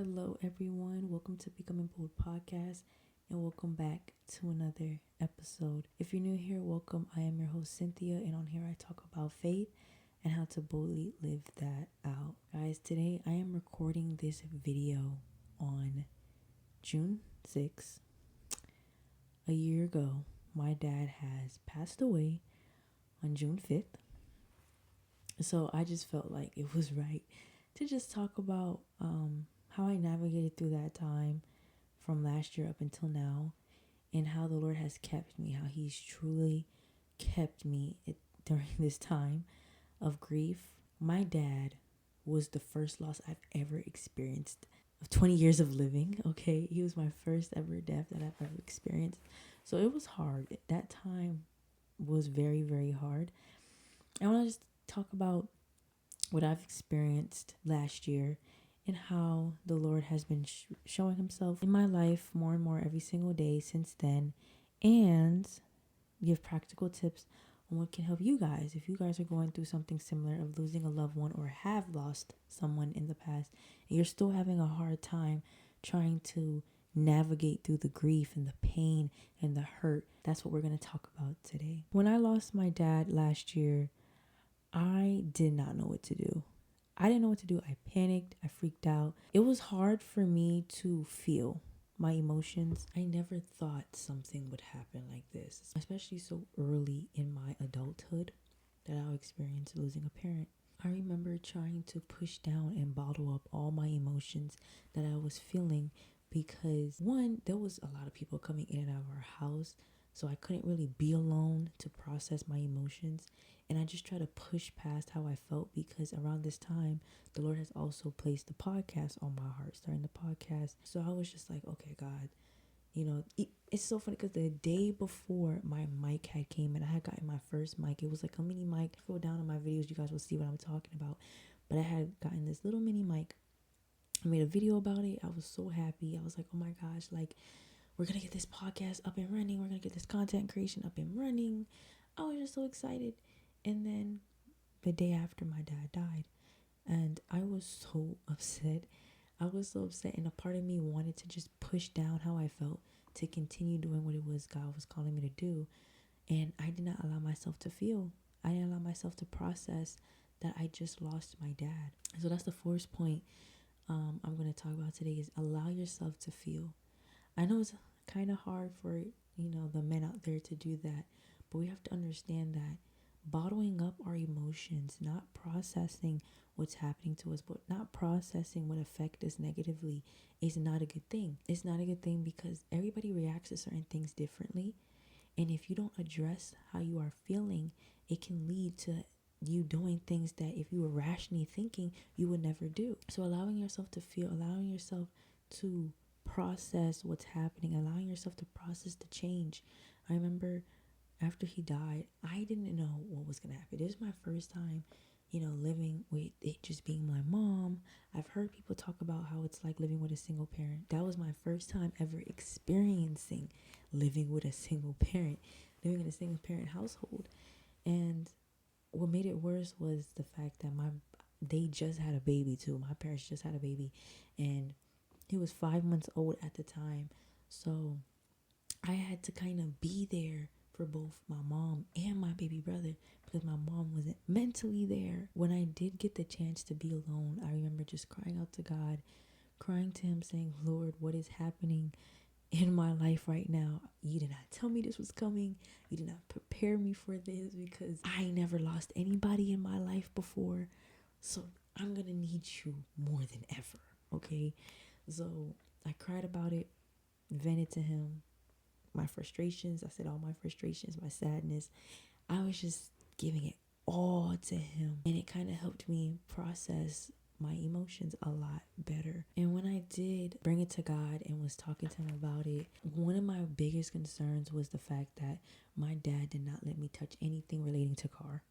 Hello, everyone. Welcome to Becoming Bold Podcast, and welcome back to another episode. If you're new here, welcome. I am your host, Cynthia, and on here I talk about faith and how to boldly live that out. Guys, today I am recording this video on June 6th. A year ago, my dad has passed away on June 5th. So I just felt like it was right to just talk about how I navigated through that time from last year up until now, and how the Lord has kept me, how He's truly kept me during this time of grief. My dad was the first loss I've ever experienced of 20 years of living, okay? He was my first ever death that I've ever experienced. So it was hard. That time was very, very hard. I want to just talk about what I've experienced last year and how the Lord has been showing Himself in my life more and more every single day since then, and give practical tips on what can help you guys if you guys are going through something similar of losing a loved one or have lost someone in the past and you're still having a hard time trying to navigate through the grief and the pain and the hurt. That's what we're going to talk about today. When I lost my dad last year, I did not know what to do. I didn't know what to do. I panicked. I freaked out. It was hard for me to feel my emotions. I never thought something would happen like this, especially so early in my adulthood that I'll experience losing a parent. I remember trying to push down and bottle up all my emotions that I was feeling because, one, there was a lot of people coming in and out of our house, so I couldn't really be alone to process my emotions. And I just try to push past how I felt because around this time, the Lord has also placed the podcast on my heart, starting the podcast. So I was just like, okay, God, it's so funny because the day before my mic had came and I had gotten my first mic, it was like a mini mic. If you go down on my videos, you guys will see what I'm talking about. But I had gotten this little mini mic. I made a video about it. I was so happy. I was like, oh my gosh, like, we're going to get this podcast up and running. We're going to get this content creation up and running. I was just so excited. And then the day after, my dad died, and I was so upset. And a part of me wanted to just push down how I felt to continue doing what it was God was calling me to do. And I did not allow myself to feel. I didn't allow myself to process that I just lost my dad. So that's the first point I'm going to talk about today, is allow yourself to feel. I know it's kind of hard for, the men out there to do that, but we have to understand that bottling up our emotions, not processing what's happening to us, but not processing what affect us negatively, is not a good thing. It's not a good thing because everybody reacts to certain things differently. And if you don't address how you are feeling, it can lead to you doing things that if you were rationally thinking, you would never do. So allowing yourself to feel, allowing yourself to process what's happening, allowing yourself to process the change. I remember after he died, I didn't know what was going to happen. This was my first time, living with it just being my mom. I've heard people talk about how it's like living with a single parent. That was my first time ever experiencing living with a single parent, living in a single parent household. And what made it worse was the fact that they just had a baby too. My parents just had a baby, and he was 5 months old at the time. So I had to kind of be there for both my mom and my baby brother because my mom wasn't mentally there. When I did get the chance to be alone, I remember just crying out to God, crying to Him, saying, Lord, what is happening in my life right now? You did not tell me this was coming. You did not prepare me for this because I never lost anybody in my life before. So I'm going to need you more than ever. Okay. So I cried about it, vented to Him, my frustrations. I said all my frustrations, my sadness. I was just giving it all to Him, and it kind of helped me process my emotions a lot better. And when I did bring it to God and was talking to Him about it, one of my biggest concerns was the fact that my dad did not let me touch anything relating to car.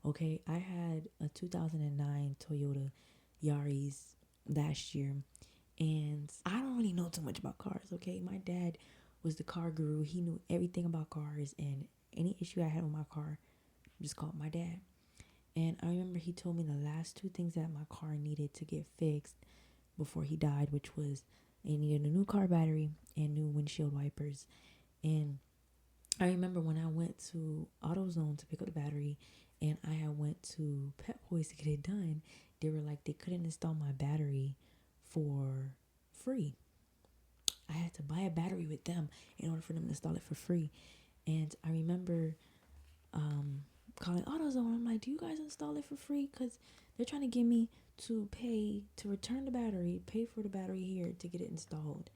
Okay, I had a 2009 Toyota Yaris last year, and I don't really know too much about cars. Okay, my dad was the car guru. He knew everything about cars, and any issue I had with my car, just called my dad. And I remember he told me the last two things that my car needed to get fixed before he died, which was it needed a new car battery and new windshield wipers. And I remember when I went to AutoZone to pick up the battery, and I had went to Pep Boys to get it done. They were like, they couldn't install my battery for free. I had to buy a battery with them in order for them to install it for free. And I remember calling AutoZone. I'm like, do you guys install it for free? Because they're trying to get me to pay to return the battery, pay for the battery here to get it installed.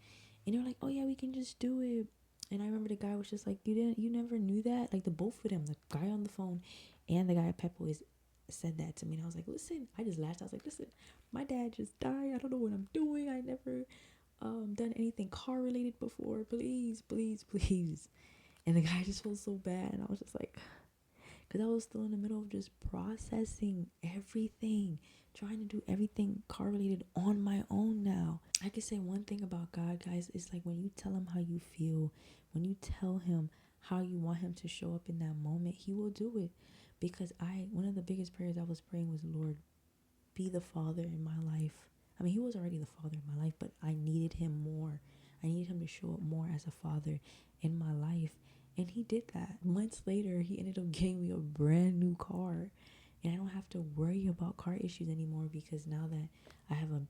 And they're like, oh yeah, we can just do it. And I remember the guy was just like, you never knew that? Like the both of them, the guy on the phone and the guy at Pep Boys said that to me. And I was like, listen, I just laughed. I was like, listen, my dad just died. I don't know what I'm doing. I never done anything car related before. Please, please, please. And the guy just felt so bad. And I was just like, because I was still in the middle of just processing everything, trying to do everything car related on my own now. I can say one thing about God, guys, is like when you tell him how you feel, when you tell him how you want him to show up in that moment, he will do it. Because one of the biggest prayers I was praying was, Lord, be the father in my life. I mean, he was already the father in my life, but I needed him more. I needed him to show up more as a father in my life. And he did that. Months later, he ended up getting me a brand new car. And I don't have to worry about car issues anymore, because now that I have a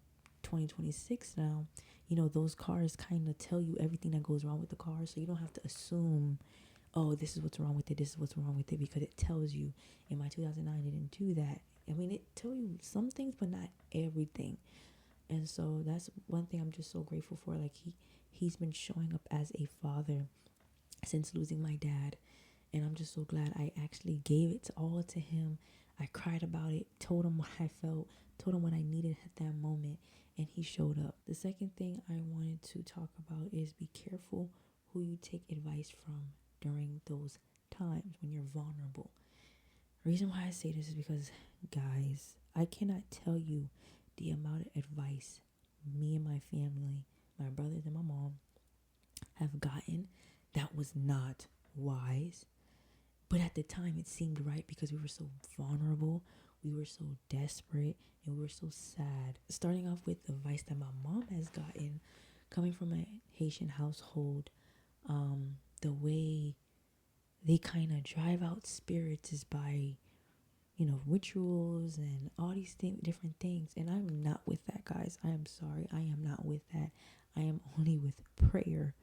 2026 now, those cars kind of tell you everything that goes wrong with the car. So you don't have to assume, oh, this is what's wrong with it, this is what's wrong with it, because it tells you. In my 2009, it didn't do that. I mean, it tells you some things, but not everything. And so that's one thing I'm just so grateful for. Like he's been showing up as a father since losing my dad. And I'm just so glad I actually gave it all to him. I cried about it, told him what I felt, told him what I needed at that moment, and he showed up. The second thing I wanted to talk about is be careful who you take advice from during those times when you're vulnerable. The reason why I say this is because, guys, I cannot tell you the amount of advice me and my family, my brothers and my mom, have gotten that was not wise. But at the time it seemed right because we were so vulnerable, we were so desperate, and we were so sad. Starting off with the advice that my mom has gotten, coming from a Haitian household, the way they kind of drive out spirits is by, rituals and all these different things. And I'm not with that, guys. I am sorry. I am not with that. I am only with prayer.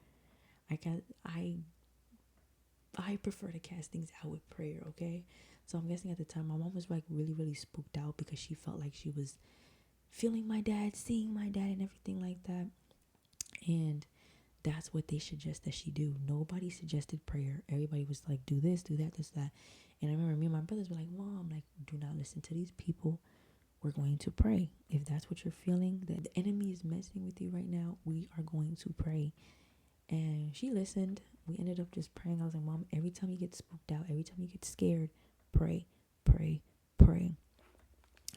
I prefer to cast things out with prayer, okay? So I'm guessing at the time my mom was like really, really spooked out because she felt like she was feeling my dad, seeing my dad and everything like that. And that's what they suggest that she do. Nobody suggested prayer. Everybody was like, do this, do that, this, that. And I remember me and my brothers were like, Mom, like, do not listen to these people. We're going to pray. If that's what you're feeling, that the enemy is messing with you right now, we are going to pray. And she listened. We ended up just praying. I was like, Mom, every time you get spooked out, every time you get scared, pray, pray, pray.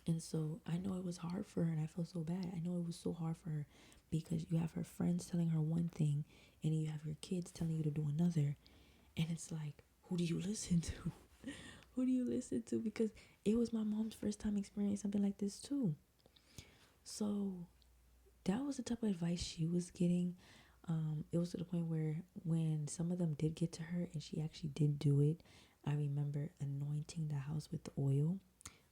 And so I know it was hard for her, and I feel so bad. I know it was so hard for her because you have her friends telling her one thing, and you have your kids telling you to do another. And it's like, who do you listen to? Who do you listen to? Because it was my mom's first time experiencing something like this too. So that was the type of advice she was getting. It was to the point where when some of them did get to her and she actually did do it, I remember anointing the house with the oil,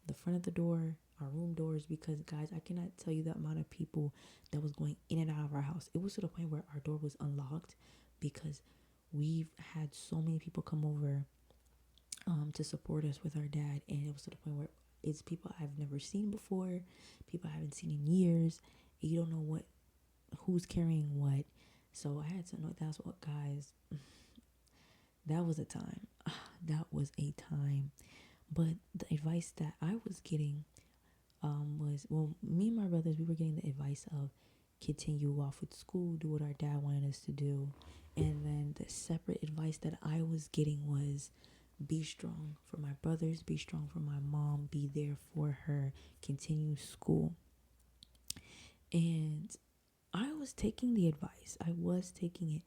the front of the door, our room doors, because guys, I cannot tell you the amount of people that was going in and out of our house. It was to the point where our door was unlocked because we've had so many people come over to support us with our dad, and it was to the point where it's people I've never seen before, people I haven't seen in years. You don't know who's carrying what. So I had to know that's what, guys, that was a time. That was a time. But the advice that I was getting was, well, me and my brothers, we were getting the advice of continue off with school, do what our dad wanted us to do. And then the separate advice that I was getting was be strong for my brothers, be strong for my mom, be there for her, continue school. And I was taking the advice. I was taking it.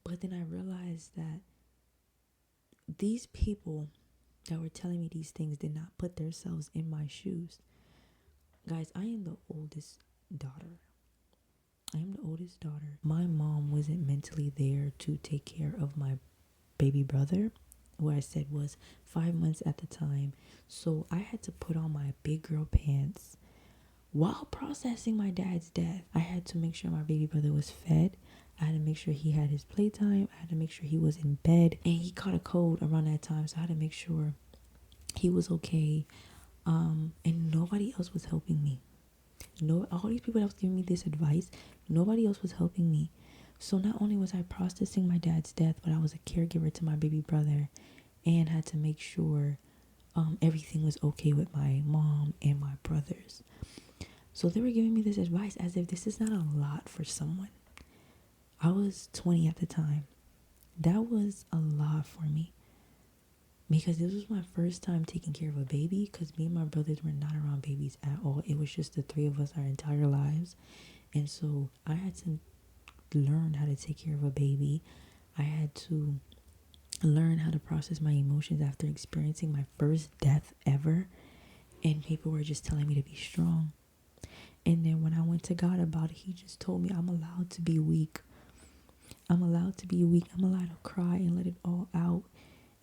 But then I realized that these people that were telling me these things did not put themselves in my shoes. Guys, I am the oldest daughter. I am the oldest daughter. My mom wasn't mentally there to take care of my baby brother, who I said was 5 months at the time. So I had to put on my big girl pants while processing my dad's death. I had to make sure my baby brother was fed. I had to make sure he had his playtime. I had to make sure he was in bed. And he caught a cold around that time, so I had to make sure he was okay. And nobody else was helping me. No, all these people that was giving me this advice, nobody else was helping me. So not only was I processing my dad's death, but I was a caregiver to my baby brother and had to make sure everything was okay with my mom and my brothers. So they were giving me this advice as if this is not a lot for someone. I was 20 at the time. That was a lot for me because this was my first time taking care of a baby, because me and my brothers were not around babies at all. It was just the three of us our entire lives. And so I had to learn how to take care of a baby. I had to learn how to process my emotions after experiencing my first death ever. And people were just telling me to be strong. And then when I went to God about it, he just told me I'm allowed to be weak. I'm allowed to be weak. I'm allowed to cry and let it all out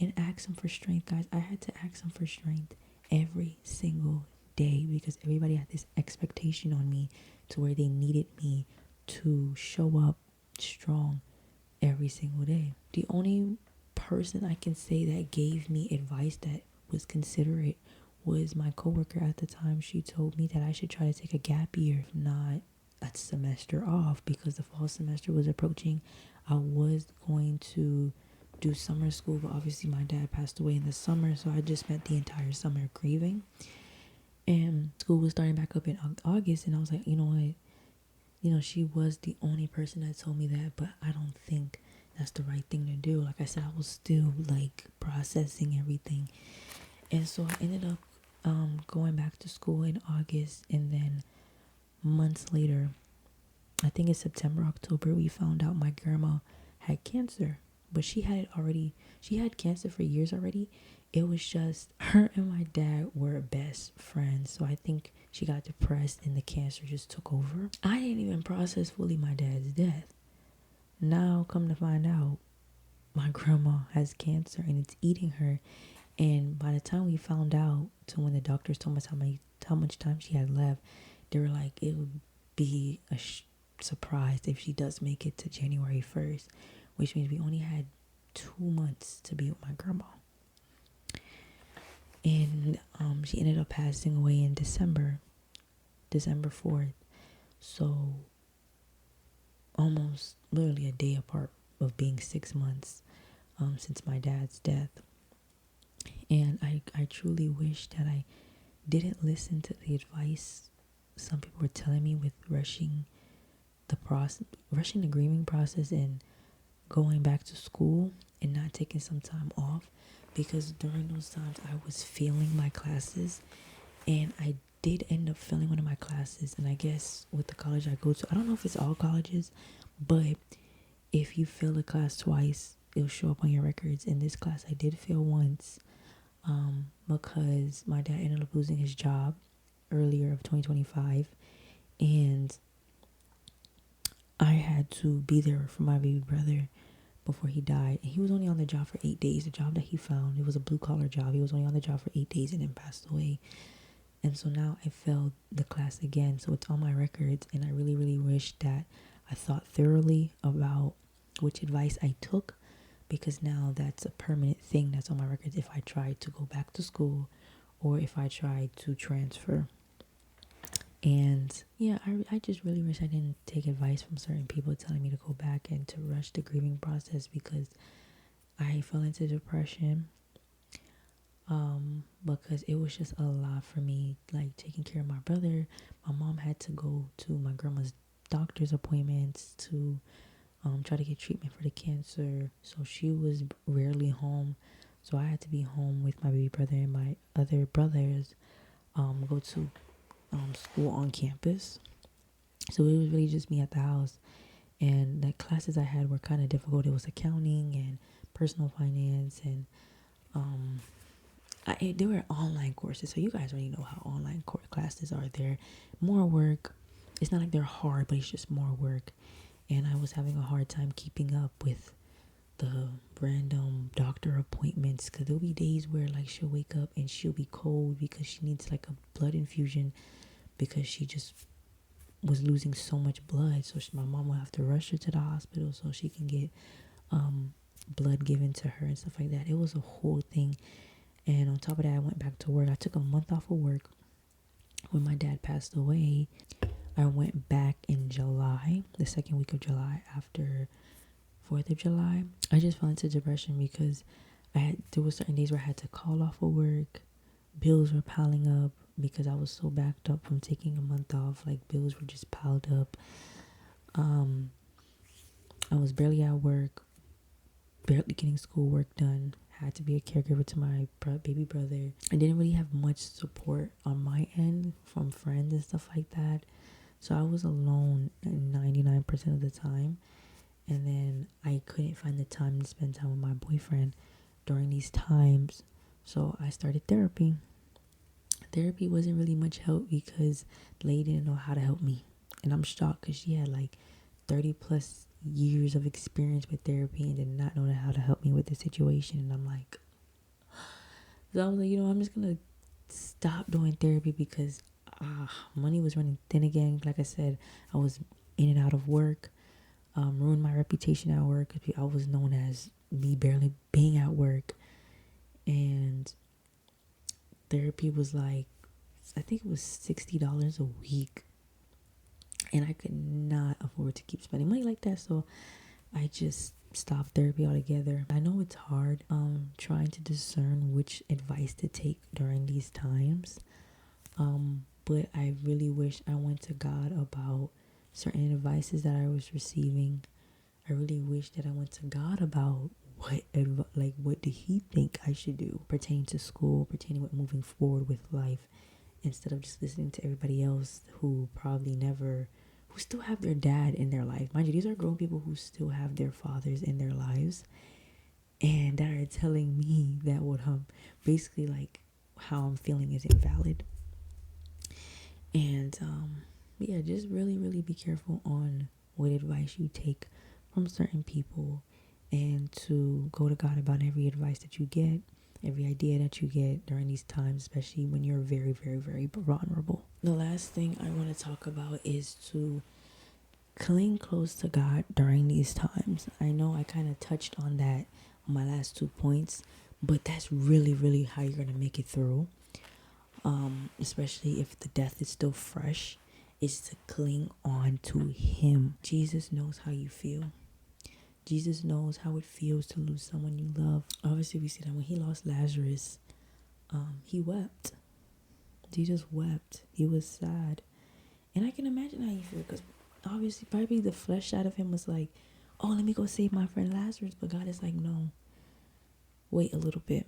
and ask him for strength, guys. I had to ask him for strength every single day because everybody had this expectation on me to where they needed me to show up strong every single day. The only person I can say that gave me advice that was considerate was my coworker at the time. She told me that I should try to take a gap year, if not a semester off, because the fall semester was approaching. I was going to do summer school, but obviously my dad passed away in the summer, so I just spent the entire summer grieving. And school was starting back up in August, and I was like, you know what? You know, she was the only person that told me that, but I don't think that's the right thing to do. Like I said, I was still like processing everything. And so I ended up going back to school in August, and then months later, I think it's September, October, we found out my grandma had cancer. But she had cancer for years already. It was just her and my dad were best friends. So I think she got depressed and the cancer just took over. I didn't even process fully my dad's death. Now come to find out, my grandma has cancer and it's eating her. And by the time we found out to when the doctors told us how much time she had left, they were like, it would be a surprise if she does make it to January 1st, which means we only had 2 months to be with my grandma. And she ended up passing away in December 4th. So almost literally a day apart of being 6 months since my dad's death. And I truly wish that I didn't listen to the advice some people were telling me with rushing the grieving process and going back to school and not taking some time off, because during those times I was failing my classes, and I did end up failing one of my classes. And I guess with the college I go to, I don't know if it's all colleges, but if you fail a class twice, it'll show up on your records. In this class I did fail once because my dad ended up losing his job earlier of 2025, and I had to be there for my baby brother before he died. And he was only on the job for 8 days. The job that he found, it was a blue collar job. He was only on the job for 8 days and then passed away. And so now I failed the class again. So it's on my records, and I really, really wish that I thought thoroughly about which advice I took, because now that's a permanent thing that's on my records if I try to go back to school or if I try to transfer. And yeah, I just really wish I didn't take advice from certain people telling me to go back and to rush the grieving process, because I fell into depression because it was just a lot for me, like taking care of my brother. My mom had to go to my grandma's doctor's appointments to try to get treatment for the cancer, so she was rarely home. So I had to be home with my baby brother and my other brothers, go to school on campus. So it was really just me at the house, and the classes I had were kind of difficult. It was accounting and personal finance, and they were online courses, so you guys already know how online classes are. They're more work, it's not like they're hard, but it's just more work. And I was having a hard time keeping up with the random doctor appointments, because there'll be days where like she'll wake up and she'll be cold because she needs like a blood infusion, because she just was losing so much blood. So my mom will have to rush her to the hospital so she can get blood given to her and stuff like that. It was a whole thing. And on top of that, I went back to work. I took a month off of work when my dad passed away. I went back in July, the second week of July, after 4th of July. I just fell into depression because there were certain days where I had to call off of work. Bills were piling up because I was so backed up from taking a month off. Like, bills were just piled up. I was barely at work, barely getting schoolwork done. Had to be a caregiver to my baby brother. I didn't really have much support on my end from friends and stuff like that. So I was alone 99% of the time. And then I couldn't find the time to spend time with my boyfriend during these times. So I started therapy. Therapy wasn't really much help because the lady didn't know how to help me. And I'm shocked because she had like 30 plus years of experience with therapy and did not know how to help me with the situation. And I'm like, so I was like, I'm just going to stop doing therapy because money was running thin again. Like I said, I was in and out of work. Ruined my reputation at work. I was known as me barely being at work. And therapy was like, I think it was $60 a week. And I could not afford to keep spending money like that. So I just stopped therapy altogether. I know it's hard trying to discern which advice to take during these times. But I really wish I went to God about certain advices that I was receiving. I really wish that I went to God about what did he think I should do pertaining to school, pertaining with moving forward with life, instead of just listening to everybody else who who still have their dad in their life. Mind you, these are grown people who still have their fathers in their lives, and that are telling me that what basically like how I'm feeling is invalid. And yeah, just really, really be careful on what advice you take from certain people, and to go to God about every advice that you get, every idea that you get during these times, especially when you're very, very, very vulnerable. The last thing I want to talk about is to cling close to God during these times. I know I kind of touched on that on my last 2 points, but that's really, really how you're going to make it through. Especially if the death is still fresh, is to cling on to him. Jesus knows how you feel. Jesus knows how it feels to lose someone you love. Obviously, we see that when he lost Lazarus, he wept. Jesus wept. He was sad. And I can imagine how you feel, because obviously probably the flesh side of him was like, oh, let me go save my friend Lazarus. But God is like, no, wait a little bit.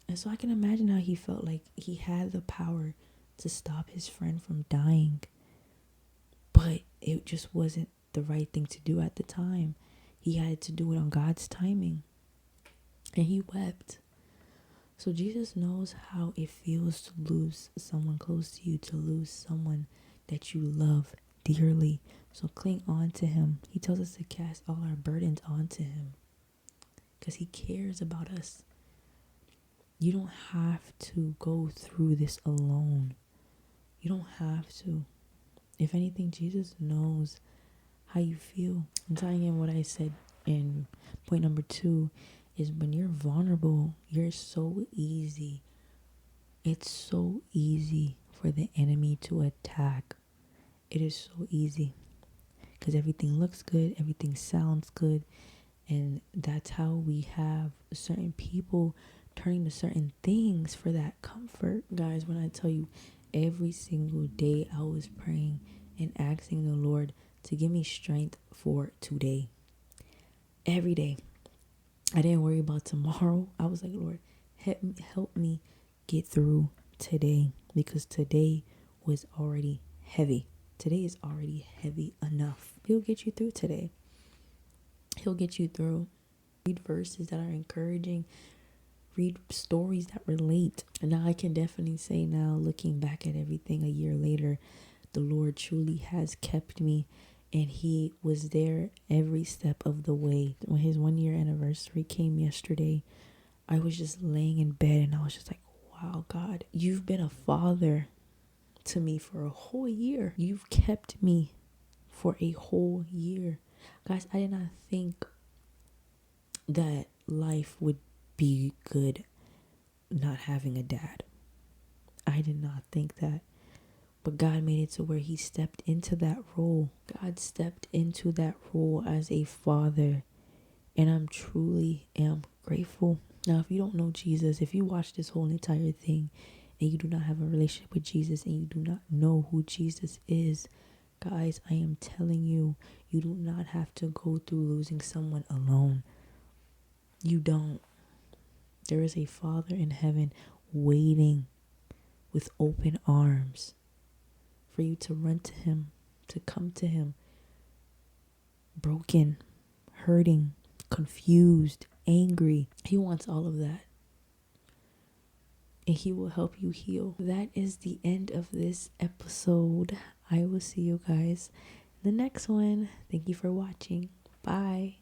And so I can imagine how he felt like he had the power to stop his friend from dying, but it just wasn't the right thing to do at the time. He had to do it on God's timing, and he wept. So Jesus knows how it feels to lose someone close to you, to lose someone that you love dearly. So cling on to him. He tells us to cast all our burdens onto him because he cares about us. You don't have to go through this alone. You don't have to. If anything, Jesus knows how you feel. And tying in what I said in point number 2 is, when you're vulnerable, you're so easy. It's so easy for the enemy to attack. It is so easy because everything looks good, everything sounds good, and that's how we have certain people turning to certain things for that comfort. Guys, when I tell you, every single day I was praying and asking the Lord to give me strength for today. Every day. I didn't worry about tomorrow. I was like, Lord, help me get through today, because today was already heavy. Today is already heavy enough. He'll get you through today. He'll get you through. Read verses that are encouraging. Read stories that relate. And now I can definitely say, now looking back at everything a year later, The Lord truly has kept me, and He was there every step of the way. When His 1 year anniversary came yesterday, I was just laying in bed and I was just like, wow, God, you've been a father to me for a whole year. You've kept me for a whole year. Guys, I did not think that life would be good not having a dad. I did not think that. But God made it to where He stepped into that role. God stepped into that role as a father. And I'm truly am grateful. Now, if you don't know Jesus, if you watch this whole entire thing and you do not have a relationship with Jesus and you do not know who Jesus is, guys, I am telling you, you do not have to go through losing someone alone. You don't. There is a Father in heaven waiting with open arms for you to run to Him, to come to Him, broken, hurting, confused, angry. He wants all of that. And He will help you heal. That is the end of this episode. I will see you guys in the next one. Thank you for watching. Bye.